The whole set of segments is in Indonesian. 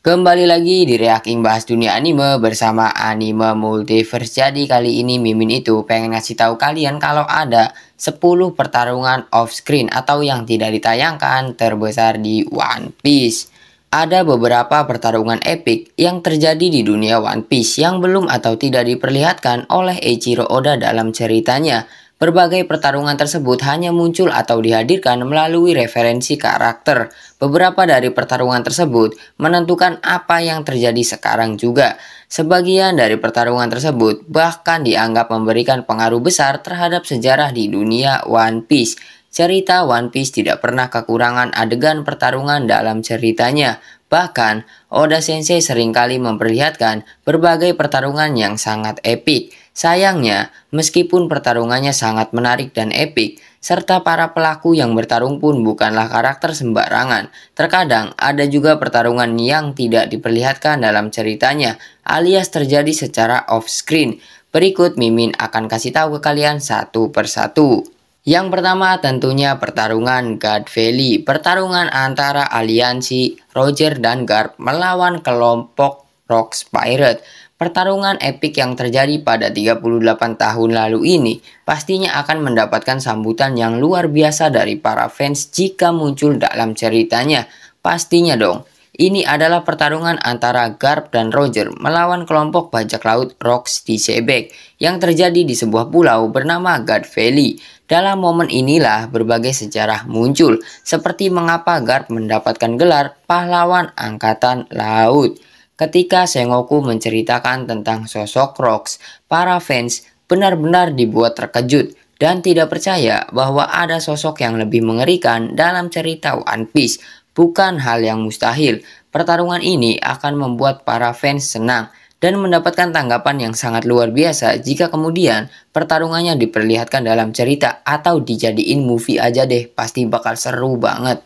Kembali lagi di Reacting Bahas Dunia Anime bersama Anime Multiverse. Jadi kali ini Mimin itu pengen ngasih tahu kalian kalau ada 10 pertarungan off screen atau yang tidak ditayangkan terbesar di One Piece. Ada beberapa pertarungan epik yang terjadi di dunia One Piece yang belum atau tidak diperlihatkan oleh Eiichiro Oda dalam ceritanya. Berbagai pertarungan tersebut hanya muncul atau dihadirkan melalui referensi karakter. Beberapa dari pertarungan tersebut menentukan apa yang terjadi sekarang juga. Sebagian dari pertarungan tersebut bahkan dianggap memberikan pengaruh besar terhadap sejarah di dunia One Piece. Cerita One Piece tidak pernah kekurangan adegan pertarungan dalam ceritanya. Bahkan, Oda Sensei seringkali memperlihatkan berbagai pertarungan yang sangat epik. Sayangnya, meskipun pertarungannya sangat menarik dan epik, serta para pelaku yang bertarung pun bukanlah karakter sembarangan. Terkadang ada juga pertarungan yang tidak diperlihatkan dalam ceritanya, alias terjadi secara off-screen. Berikut Mimin akan kasih tahu ke kalian satu persatu. Yang pertama tentunya pertarungan God Valley. Pertarungan antara aliansi Roger dan Garp melawan kelompok Rocks Pirate. Pertarungan epik yang terjadi pada 38 tahun lalu ini pastinya akan mendapatkan sambutan yang luar biasa dari para fans jika muncul dalam ceritanya. Pastinya dong. Ini adalah pertarungan antara Garp dan Roger melawan kelompok bajak laut Rocks di Sebek yang terjadi di sebuah pulau bernama God Valley. Dalam momen inilah berbagai sejarah muncul, seperti mengapa Garp mendapatkan gelar pahlawan angkatan laut. Ketika Sengoku menceritakan tentang sosok Rocks, para fans benar-benar dibuat terkejut dan tidak percaya bahwa ada sosok yang lebih mengerikan dalam cerita One Piece. Bukan hal yang mustahil, pertarungan ini akan membuat para fans senang dan mendapatkan tanggapan yang sangat luar biasa jika kemudian pertarungannya diperlihatkan dalam cerita atau dijadiin movie aja deh, pasti bakal seru banget.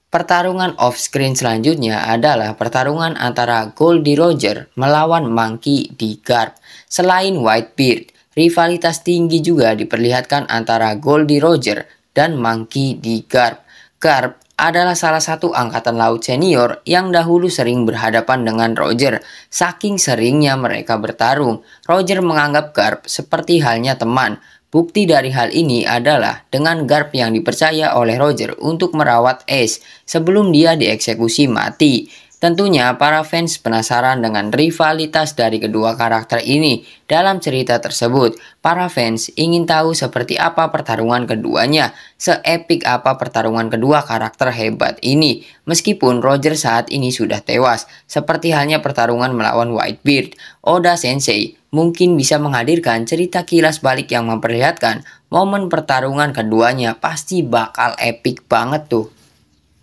Pertarungan off-screen selanjutnya adalah pertarungan antara Goldie Roger melawan Monkey D. Garp. Selain Whitebeard, rivalitas tinggi juga diperlihatkan antara Goldie Roger dan Monkey D. Garp. Garp adalah salah satu angkatan laut senior yang dahulu sering berhadapan dengan Roger. Saking seringnya mereka bertarung, Roger menganggap Garp seperti halnya teman. Bukti dari hal ini adalah dengan Garp yang dipercaya oleh Roger untuk merawat Ace sebelum dia dieksekusi mati. Tentunya para fans penasaran dengan rivalitas dari kedua karakter ini. Dalam cerita tersebut, para fans ingin tahu seperti apa pertarungan keduanya, seepik apa pertarungan kedua karakter hebat ini. Meskipun Roger saat ini sudah tewas, seperti halnya pertarungan melawan Whitebeard, Oda Sensei mungkin bisa menghadirkan cerita kilas balik yang memperlihatkan momen pertarungan keduanya pasti bakal epik banget tuh.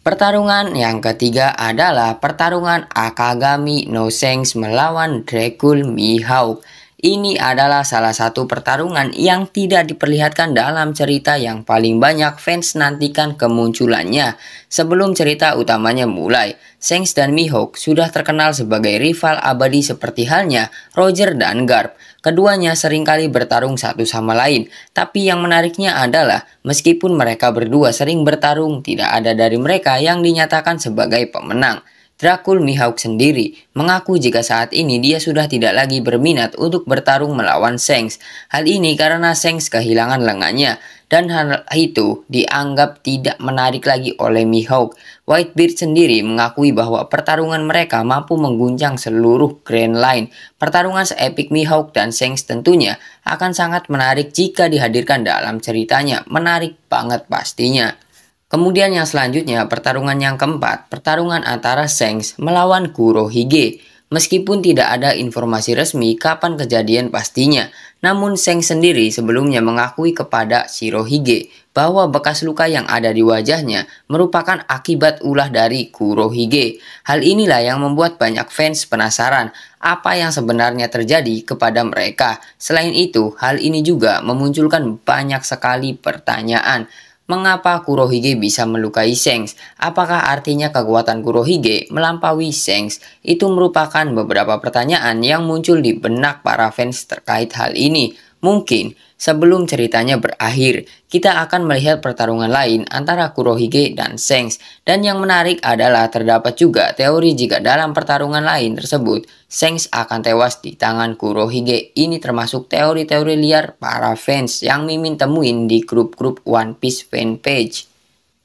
Pertarungan yang ketiga adalah pertarungan Akagami no Shanks melawan Dracul Mihawk. Ini adalah salah satu pertarungan yang tidak diperlihatkan dalam cerita yang paling banyak fans nantikan kemunculannya. Sebelum cerita utamanya mulai, Shanks dan Mihawk sudah terkenal sebagai rival abadi seperti halnya Roger dan Garp. Keduanya seringkali bertarung satu sama lain, tapi yang menariknya adalah meskipun mereka berdua sering bertarung, tidak ada dari mereka yang dinyatakan sebagai pemenang. Dracul Mihawk sendiri mengaku jika saat ini dia sudah tidak lagi berminat untuk bertarung melawan Shanks. Hal ini karena Shanks kehilangan lengannya dan hal itu dianggap tidak menarik lagi oleh Mihawk. Whitebeard sendiri mengakui bahwa pertarungan mereka mampu mengguncang seluruh Grand Line. Pertarungan seepik Mihawk dan Shanks tentunya akan sangat menarik jika dihadirkan dalam ceritanya. Menarik banget pastinya. Kemudian yang selanjutnya pertarungan yang keempat, pertarungan antara Shanks melawan Kurohige. Meskipun tidak ada informasi resmi kapan kejadian pastinya, namun Shanks sendiri sebelumnya mengakui kepada Shirohige bahwa bekas luka yang ada di wajahnya merupakan akibat ulah dari Kurohige. Hal inilah yang membuat banyak fans penasaran apa yang sebenarnya terjadi kepada mereka. Selain itu, hal ini juga memunculkan banyak sekali pertanyaan. Mengapa Kurohige bisa melukai Shanks? Apakah artinya kekuatan Kurohige melampaui Shanks? Itu merupakan beberapa pertanyaan yang muncul di benak para fans terkait hal ini. Mungkin Sebelum ceritanya berakhir, kita akan melihat pertarungan lain antara Kurohige dan Shanks. Dan yang menarik adalah terdapat juga teori jika dalam pertarungan lain tersebut, Shanks akan tewas di tangan Kurohige. Ini termasuk teori-teori liar para fans yang Mimin temuin di grup-grup One Piece fanpage.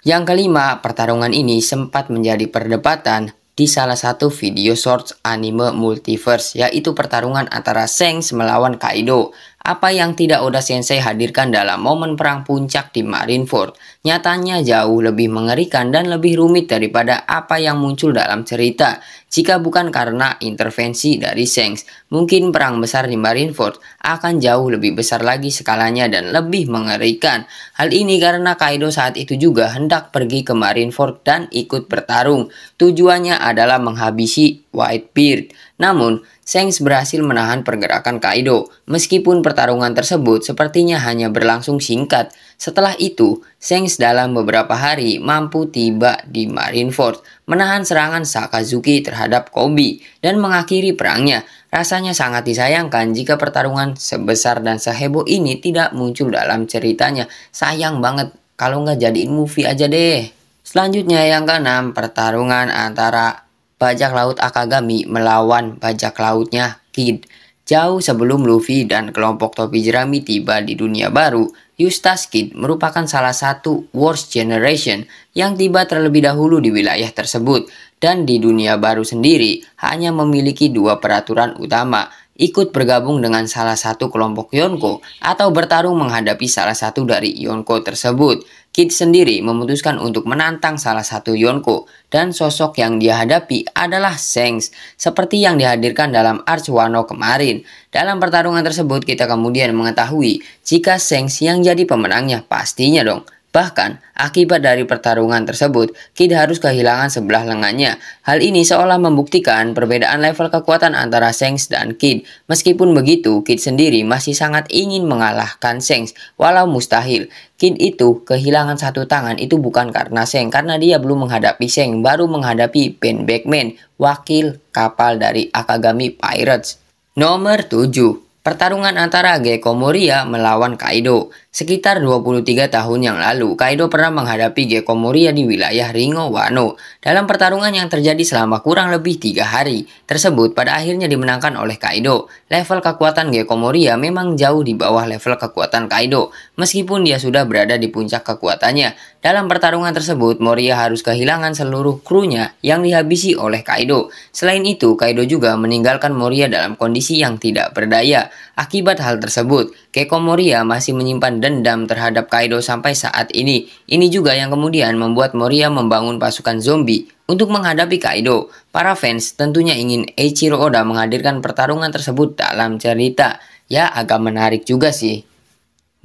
Yang kelima, pertarungan ini sempat menjadi perdebatan di salah satu video shorts anime Multiverse, yaitu pertarungan antara Shanks melawan Kaido. Apa yang tidak Oda Sensei hadirkan dalam momen perang puncak di Marineford nyatanya jauh lebih mengerikan dan lebih rumit daripada apa yang muncul dalam cerita. Jika bukan karena intervensi dari Shanks, mungkin perang besar di Marineford akan jauh lebih besar lagi skalanya dan lebih mengerikan. Hal ini karena Kaido saat itu juga hendak pergi ke Marineford dan ikut bertarung. Tujuannya adalah menghabisi Whitebeard. Namun, Shanks berhasil menahan pergerakan Kaido, meskipun pertarungan tersebut sepertinya hanya berlangsung singkat. Setelah itu, Shanks dalam beberapa hari mampu tiba di Marineford, menahan serangan Sakazuki terhadap Koby, dan mengakhiri perangnya. Rasanya sangat disayangkan jika pertarungan sebesar dan seheboh ini tidak muncul dalam ceritanya. Sayang banget, kalau nggak jadiin movie aja deh. Selanjutnya yang keenam, pertarungan antara bajak laut Akagami melawan bajak lautnya Kid. Jauh sebelum Luffy dan kelompok topi jerami tiba di dunia baru, Eustace Kid merupakan salah satu Worst Generation yang tiba terlebih dahulu di wilayah tersebut. Dan di dunia baru sendiri hanya memiliki dua peraturan utama: ikut bergabung dengan salah satu kelompok Yonko atau bertarung menghadapi salah satu dari Yonko tersebut. Kid sendiri memutuskan untuk menantang salah satu Yonko, dan sosok yang dia hadapi adalah Shanks, seperti yang dihadirkan dalam Arch Wano kemarin. Dalam pertarungan tersebut kita kemudian mengetahui jika Shanks yang jadi pemenangnya pastinya dong. Bahkan, akibat dari pertarungan tersebut, Kid harus kehilangan sebelah lengannya. Hal ini seolah membuktikan perbedaan level kekuatan antara Shanks dan Kid. Meskipun begitu, Kid sendiri masih sangat ingin mengalahkan Shanks, walau mustahil. Kid itu kehilangan satu tangan itu bukan karena Shanks, karena dia belum menghadapi Shanks, baru menghadapi Ben Beckman, wakil kapal dari Akagami Pirates. Nomor 7. Pertarungan antara Gekko Moria melawan Kaido. Sekitar 23 tahun yang lalu, Kaido pernah menghadapi Gekko Moria di wilayah Ringo Wano. Dalam pertarungan yang terjadi selama kurang lebih 3 hari tersebut, pada akhirnya dimenangkan oleh Kaido. Level kekuatan Gekko Moria memang jauh di bawah level kekuatan Kaido, meskipun dia sudah berada di puncak kekuatannya. Dalam pertarungan tersebut, Moria harus kehilangan seluruh krunya yang dihabisi oleh Kaido. Selain itu, Kaido juga meninggalkan Moria dalam kondisi yang tidak berdaya. Akibat hal tersebut, Gekko Moria masih menyimpan dendam terhadap Kaido sampai saat ini. Ini juga yang kemudian membuat Moria membangun pasukan zombie untuk menghadapi Kaido. Para fans tentunya ingin Eiichiro Oda menghadirkan pertarungan tersebut dalam cerita. Ya, agak menarik juga sih.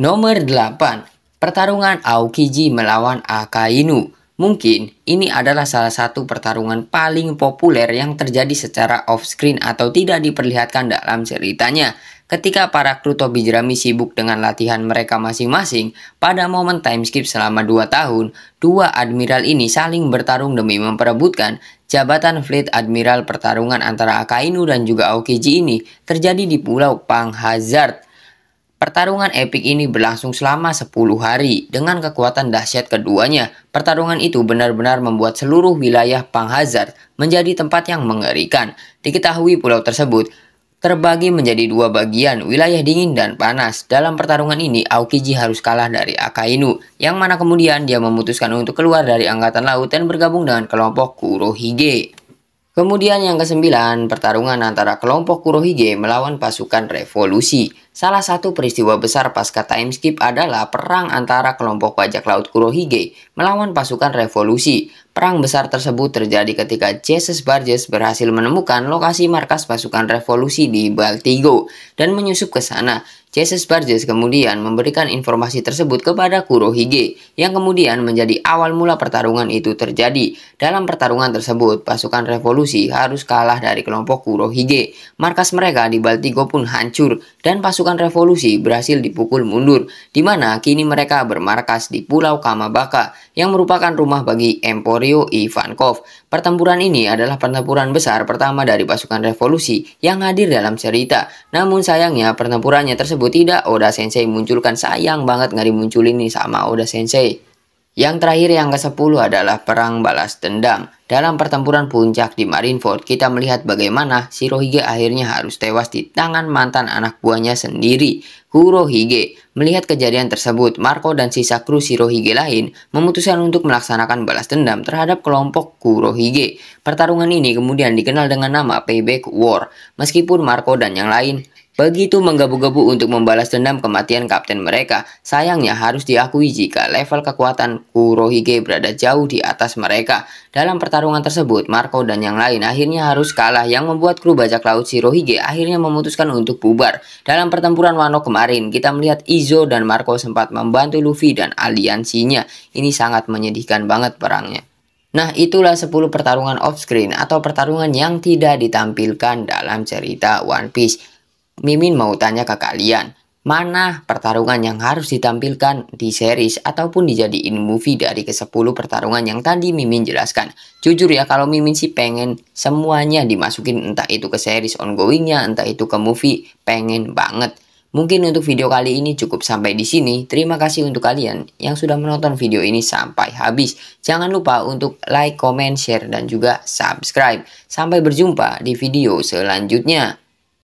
Nomor 8. Pertarungan Aokiji melawan Akainu. Mungkin ini adalah salah satu pertarungan paling populer yang terjadi secara off-screen atau tidak diperlihatkan dalam ceritanya. Ketika para kru topi jerami sibuk dengan latihan mereka masing-masing, pada momen time skip selama 2 tahun, dua admiral ini saling bertarung demi memperebutkan jabatan Fleet Admiral. Pertarungan antara Akainu dan juga Aokiji ini terjadi di Pulau Pang Hazard. Pertarungan epik ini berlangsung selama 10 hari dengan kekuatan dahsyat keduanya. Pertarungan itu benar-benar membuat seluruh wilayah Pang Hazard menjadi tempat yang mengerikan. Diketahui pulau tersebut terbagi menjadi 2 bagian, wilayah dingin dan panas. Dalam pertarungan ini, Aokiji harus kalah dari Akainu, yang mana kemudian dia memutuskan untuk keluar dari angkatan laut dan bergabung dengan kelompok Kurohige. Kemudian yang ke-9, pertarungan antara kelompok Kurohige melawan pasukan revolusi. Salah satu peristiwa besar pasca time skip adalah perang antara kelompok bajak laut Kurohige melawan pasukan revolusi. Perang besar tersebut terjadi ketika Jesus Barges berhasil menemukan lokasi markas pasukan revolusi di Baltigo dan menyusup ke sana. Jesus Barges kemudian memberikan informasi tersebut kepada Kurohige, yang kemudian menjadi awal mula pertarungan itu terjadi. Dalam pertarungan tersebut, pasukan revolusi harus kalah dari kelompok Kurohige. Markas mereka di Baltigo pun hancur, dan pasukan revolusi berhasil dipukul mundur, di mana kini mereka bermarkas di Pulau Kamabaka, yang merupakan rumah bagi Emporio Ivankov. Pertempuran ini adalah pertempuran besar pertama dari pasukan revolusi yang hadir dalam cerita. Namun sayangnya pertempurannya tersebut tersebut tidak Oda Sensei munculkan. Sayang banget nggak dimunculin nih sama Oda Sensei. Yang terakhir yang ke-10 adalah perang balas dendam. Dalam pertempuran puncak di Marineford, kita melihat bagaimana Shirohige akhirnya harus tewas di tangan mantan anak buahnya sendiri, Kurohige. Melihat kejadian tersebut, Marco dan sisa kru Shirohige lain memutuskan untuk melaksanakan balas dendam terhadap kelompok Kurohige. Pertarungan ini kemudian dikenal dengan nama Payback War. Meskipun Marco dan yang lain begitu menggebu-gebu untuk membalas dendam kematian kapten mereka, sayangnya harus diakui jika level kekuatan Kurohige berada jauh di atas mereka. Dalam pertarungan tersebut, Marco dan yang lain akhirnya harus kalah, yang membuat kru bajak laut Shirohige akhirnya memutuskan untuk bubar. Dalam pertempuran Wano kemarin, kita melihat Izo dan Marco sempat membantu Luffy dan aliansinya. Ini sangat menyedihkan banget perangnya. Nah, itulah 10 pertarungan off-screen atau pertarungan yang tidak ditampilkan dalam cerita One Piece. Mimin mau tanya ke kalian, mana pertarungan yang harus ditampilkan di series ataupun dijadiin movie dari ke-10 pertarungan yang tadi Mimin jelaskan? Jujur ya, kalau Mimin sih pengen semuanya dimasukin, entah itu ke series ongoingnya, entah itu ke movie, pengen banget. Mungkin untuk video kali ini cukup sampai di sini. Terima kasih untuk kalian yang sudah menonton video ini sampai habis. Jangan lupa untuk like, comment, share, dan juga subscribe. Sampai berjumpa di video selanjutnya.